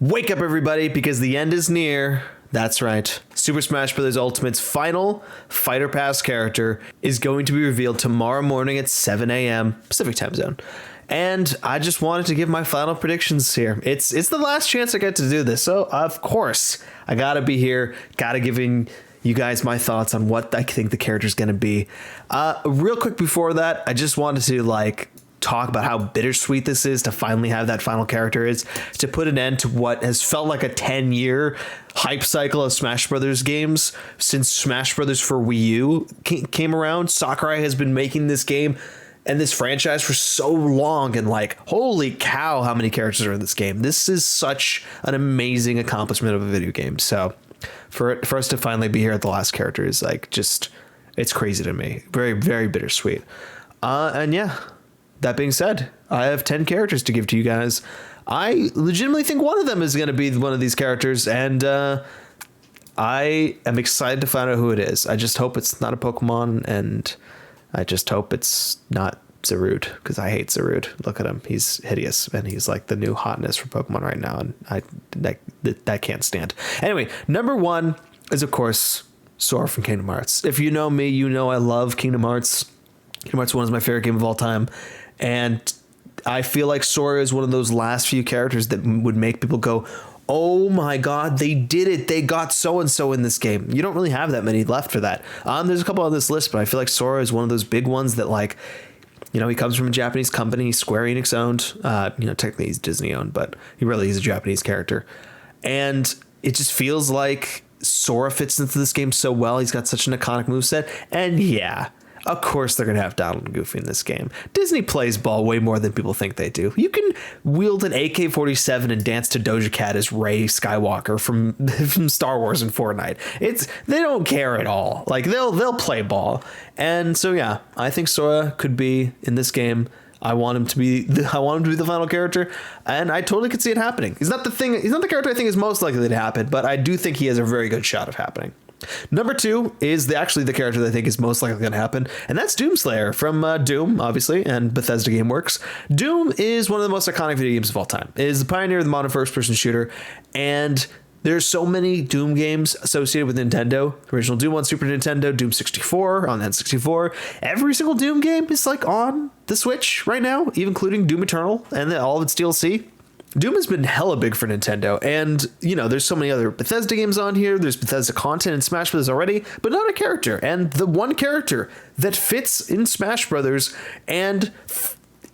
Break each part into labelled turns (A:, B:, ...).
A: Wake up, everybody, because the end is near. That's right. Super Smash Bros. Ultimate's final Fighter Pass character is going to be revealed tomorrow morning at 7 a.m. Pacific Time Zone. And I just wanted to give my final predictions here. It's the last chance I get to do this. So, of course, I got to be here. Got to give you guys my thoughts on what I think the character's going to be. Real quick before that, I just wanted to, talk about how bittersweet this is to finally have that final character, is to put an end to what has felt like a 10-year hype cycle of Smash Brothers games since Smash Brothers for Wii U came around. Sakurai has been making this game and this franchise for so long, and holy cow, how many characters are in this game. This is such an amazing accomplishment of a video game. So for us to finally be here at the last character is it's crazy to me. Very, very bittersweet. And yeah, that being said, I have 10 characters to give to you guys. I legitimately think one of them is going to be one of these characters, and I am excited to find out who it is. I just hope it's not a Pokemon, and I just hope it's not Zarude, because I hate Zarude. Look at him. He's hideous, and he's like the new hotness for Pokemon right now, and that can't stand. Anyway, number one is, of course, Sora from Kingdom Hearts. If you know me, you know I love Kingdom Hearts. Kingdom Hearts 1 is my favorite game of all time. And I feel like Sora is one of those last few characters that would make people go, oh my God, they did it. They got so-and-so in this game. You don't really have that many left for that. There's a couple on this list, but I feel like Sora is one of those big ones that he comes from a Japanese company, Square Enix owned. Technically he's Disney owned, but he's a Japanese character. And it just feels like Sora fits into this game so well. He's got such an iconic moveset. And yeah, of course they're going to have Donald and Goofy in this game. Disney plays ball way more than people think they do. You can wield an AK-47 and dance to Doja Cat as Rey Skywalker from Star Wars and Fortnite. They don't care at all. They'll play ball. And so yeah, I think Sora could be in this game. I want him to be the final character, and I totally could see it happening. He's not the character I think is most likely to happen, but I do think he has a very good shot of happening. Number two is the character that I think is most likely going to happen, and that's Doomslayer from Doom, obviously, and Bethesda GameWorks. Doom is one of the most iconic video games of all time. It is the pioneer of the modern first-person shooter, and there's so many Doom games associated with Nintendo. Original Doom on Super Nintendo, Doom 64 on N64. Every single Doom game is on the Switch right now, even including Doom Eternal and all of its DLC. Doom has been hella big for Nintendo, and there's so many other Bethesda games on here. There's Bethesda content in Smash Bros. Already, but not a character. And the one character that fits in Smash Bros. And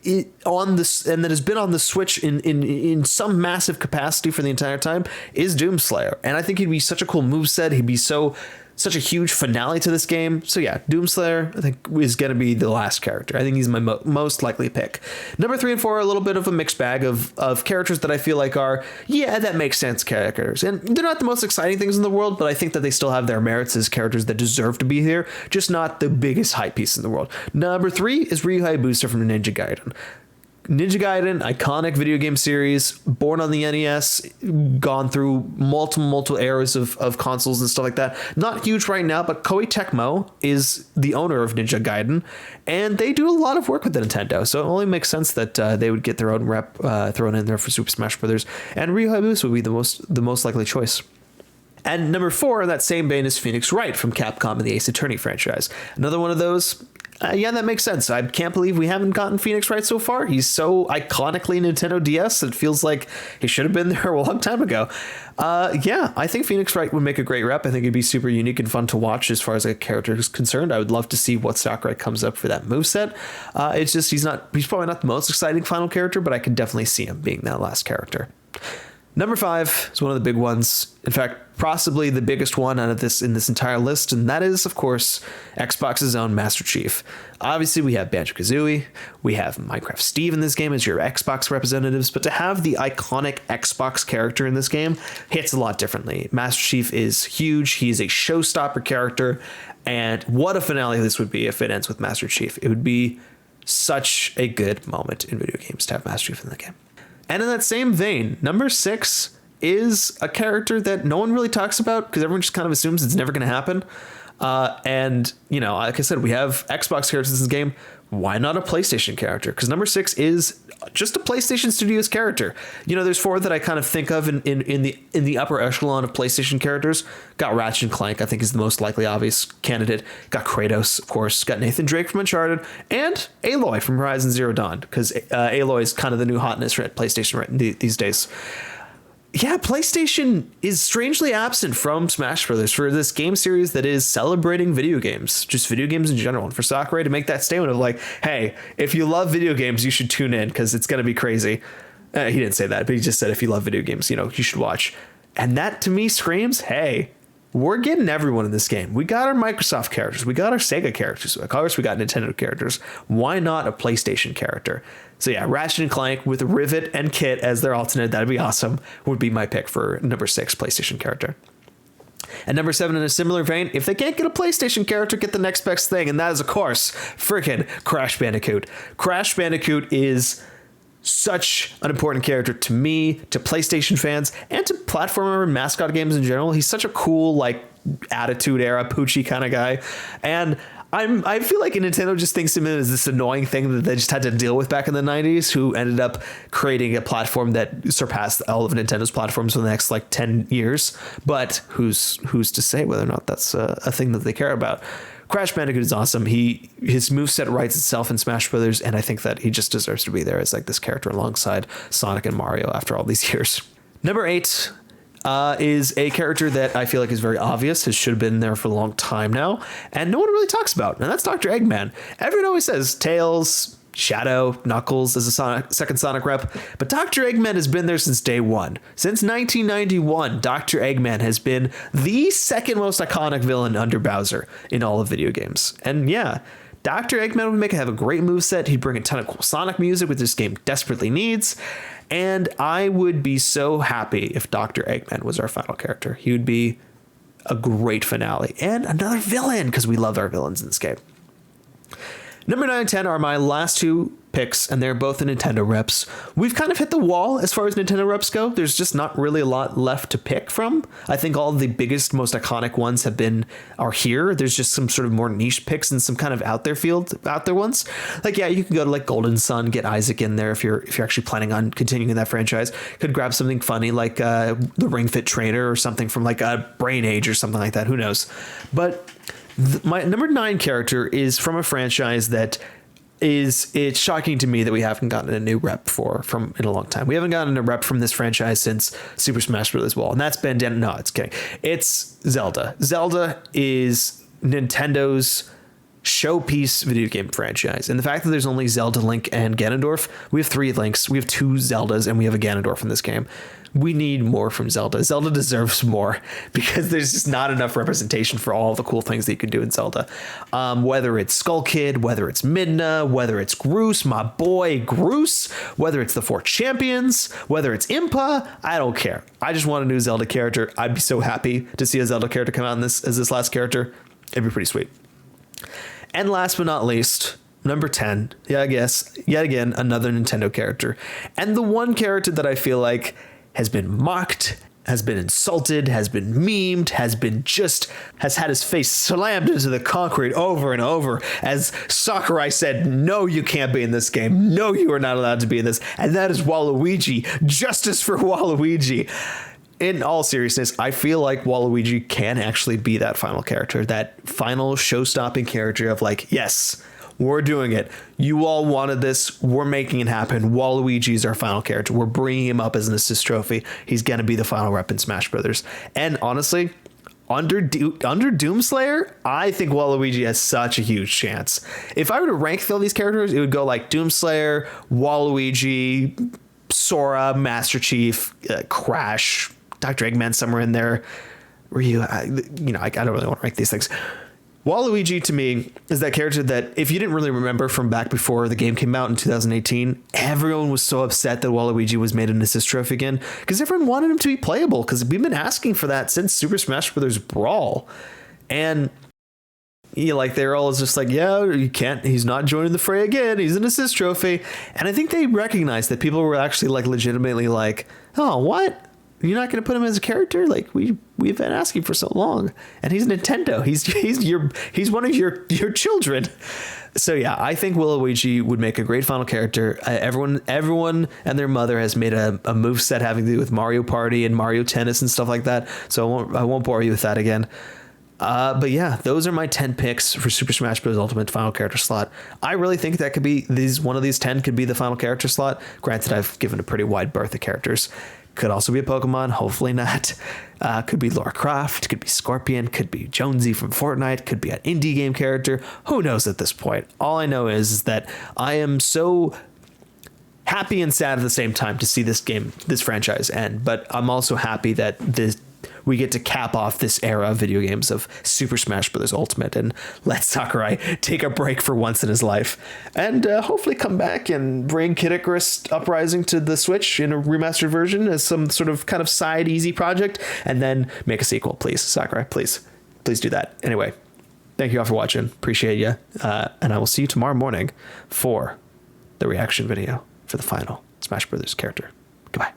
A: that has been on the Switch in some massive capacity for the entire time is Doomslayer. And I think he'd be such a cool moveset. He'd be such a huge finale to this game. So yeah, Doomslayer, I think, is going to be the last character. I think he's my most likely pick. Number 3 and 4 are a little bit of a mixed bag of characters that I feel like are, yeah, that makes sense characters. And they're not the most exciting things in the world, but I think that they still have their merits as characters that deserve to be here, just not the biggest hype piece in the world. Number 3 is Ryu Hayabusa from Ninja Gaiden. Ninja Gaiden, iconic video game series, born on the NES, gone through multiple eras of consoles and stuff like that. Not huge right now, but Koei Tecmo is the owner of Ninja Gaiden, and they do a lot of work with the Nintendo, so it only makes sense that they would get their own rep thrown in there for Super Smash Bros. And Ryu Hayabusa would be the most likely choice. And number 4 in that same vein is Phoenix Wright from Capcom and the Ace Attorney franchise. Another one of those. Yeah, that makes sense. I can't believe we haven't gotten Phoenix Wright so far. He's so iconically Nintendo DS. It feels like he should have been there a long time ago. Yeah, I think Phoenix Wright would make a great rep. I think it'd be super unique and fun to watch as far as a character is concerned. I would love to see what Sakurai comes up for that moveset. It's just he's probably not the most exciting final character, but I could definitely see him being that last character. Number 5 is one of the big ones. In fact, possibly the biggest one out of this entire list, and that is, of course, Xbox's own Master Chief. Obviously, we have Banjo-Kazooie, we have Minecraft Steve in this game as your Xbox representatives, but to have the iconic Xbox character in this game hits a lot differently. Master Chief is huge. He is a showstopper character, and what a finale this would be if it ends with Master Chief. It would be such a good moment in video games to have Master Chief in the game. And in that same vein, number 6 is a character that no one really talks about because everyone just kind of assumes it's never going to happen. And, you know, like I said, we have Xbox characters in this game. Why not a PlayStation character? Because number 6 is just a PlayStation Studios character. You know, there's 4 that I kind of think of in the upper echelon of PlayStation characters. Got Ratchet and Clank, I think, is the most likely obvious candidate. Got Kratos, of course. Got Nathan Drake from Uncharted, and Aloy from Horizon Zero Dawn, because Aloy is kind of the new hotness at PlayStation these days. Yeah, PlayStation is strangely absent from Smash Brothers for this game series that is celebrating video games, just video games in general. And for Sakurai to make that statement of like, hey, if you love video games, you should tune in because it's going to be crazy. He didn't say that, but he just said, if you love video games, you know, you should watch. And that to me screams, hey, we're getting everyone in this game. We got our Microsoft characters. We got our Sega characters. Of course, we got Nintendo characters. Why not a PlayStation character? So yeah, Ratchet and Clank with Rivet and Kit as their alternate, that'd be awesome, would be my pick for number 6 PlayStation character. And number 7, in a similar vein, if they can't get a PlayStation character, get the next best thing. And that is, of course, freaking Crash Bandicoot. Crash Bandicoot is such an important character to me, to PlayStation fans, and to platformer and mascot games in general. He's such a cool, like, Attitude Era, Poochie kind of guy. And I feel like Nintendo just thinks of it as this annoying thing that they just had to deal with back in the 90s, who ended up creating a platform that surpassed all of Nintendo's platforms for the next like 10 years. But who's to say whether or not that's a thing that they care about? Crash Bandicoot is awesome. His moveset writes itself in Smash Brothers, and I think that he just deserves to be there as like this character alongside Sonic and Mario after all these years. Number 8 is a character that I feel like is very obvious, should have been there for a long time now, and no one really talks about, and that's Dr. Eggman. Everyone always says Tails, Shadow, Knuckles as a second Sonic rep, but Dr. Eggman has been there since day one. Since 1991, Dr. Eggman has been the second most iconic villain under Bowser in all of video games. And yeah, Dr. Eggman would have a great moveset. He'd bring a ton of cool Sonic music, which this game desperately needs. And I would be so happy if Dr. Eggman was our final character. He would be a great finale and another villain, because we love our villains in this game. Number 9 and 10 are my last 2 picks, and they're both the Nintendo reps. We've kind of hit the wall as far as Nintendo reps go. There's just not really a lot left to pick from. I think all of the biggest, most iconic ones are here. There's just some sort of more niche picks and some kind of out there ones. Like, yeah, you can go to like Golden Sun, get Isaac in there if you're actually planning on continuing that franchise. Could grab something funny like the Ring Fit Trainer or something from like a Brain Age or something like that. Who knows? But my number 9 character is from a franchise that it's shocking to me that we haven't gotten a new rep from in a long time. We haven't gotten a rep from this franchise since Super Smash Bros. Wall, and that's been done. No, it's kidding. It's Zelda. Zelda is Nintendo's showpiece video game franchise, and the fact that there's only Zelda, Link, and Ganondorf, we have 3 Links, we have 2 Zeldas, and we have a Ganondorf in this game. We need more from Zelda. Zelda deserves more, because there's just not enough representation for all the cool things that you can do in Zelda. Whether it's Skull Kid, whether it's Midna, whether it's Groose, my boy Groose, whether it's the 4 champions, whether it's Impa, I don't care. I just want a new Zelda character. I'd be so happy to see a Zelda character come out in this as this last character. It'd be pretty sweet. And last but not least, number 10, yeah, I guess, yet again, another Nintendo character. And the one character that I feel like has been mocked, has been insulted, has been memed, has had his face slammed into the concrete over and over as Sakurai said, no, you can't be in this game. No, you are not allowed to be in this. And that is Waluigi. Justice for Waluigi. In all seriousness, I feel like Waluigi can actually be that final character, that final show-stopping character of like, yes, we're doing it. You all wanted this. We're making it happen. Waluigi's our final character. We're bringing him up as an assist trophy. He's going to be the final rep in Smash Brothers. And honestly, under Doomslayer, I think Waluigi has such a huge chance. If I were to rank all these characters, it would go like Doomslayer, Waluigi, Sora, Master Chief, Crash, Dr. Eggman somewhere in there. Ryu, I don't really want to rank these things. Waluigi, to me, is that character that, if you didn't really remember from back before the game came out in 2018, everyone was so upset that Waluigi was made an assist trophy again, because everyone wanted him to be playable, because we've been asking for that since Super Smash Bros. Brawl. And they're all just like, yeah, you can't, he's not joining the fray again, he's an assist trophy. And I think they recognized that people were actually like legitimately like, oh, what? You're not going to put him as a character? Like we've been asking for so long, and he's Nintendo. He's one of your children. So yeah, I think Waluigi would make a great final character. Everyone and their mother has made a moveset having to do with Mario Party and Mario Tennis and stuff like that. So I won't bore you with that again. But yeah, those are my 10 picks for Super Smash Bros. Ultimate final character slot. I really think that could be one of these 10 could be the final character slot. Granted, I've given a pretty wide berth of characters. Could also be a Pokemon, hopefully not. Could be Lara Croft, could be Scorpion, could be Jonesy from Fortnite, could be an indie game character. Who knows at this point? All I know is that I am so happy and sad at the same time to see this franchise end. But I'm also happy that we get to cap off this era of video games of Super Smash Bros. Ultimate and let Sakurai take a break for once in his life, and hopefully come back and bring Kid Icarus Uprising to the Switch in a remastered version as some sort of kind of side easy project, and then make a sequel, please. Sakurai, please do that. Anyway, thank you all for watching. Appreciate you. And I will see you tomorrow morning for the reaction video for the final Smash Brothers character. Goodbye.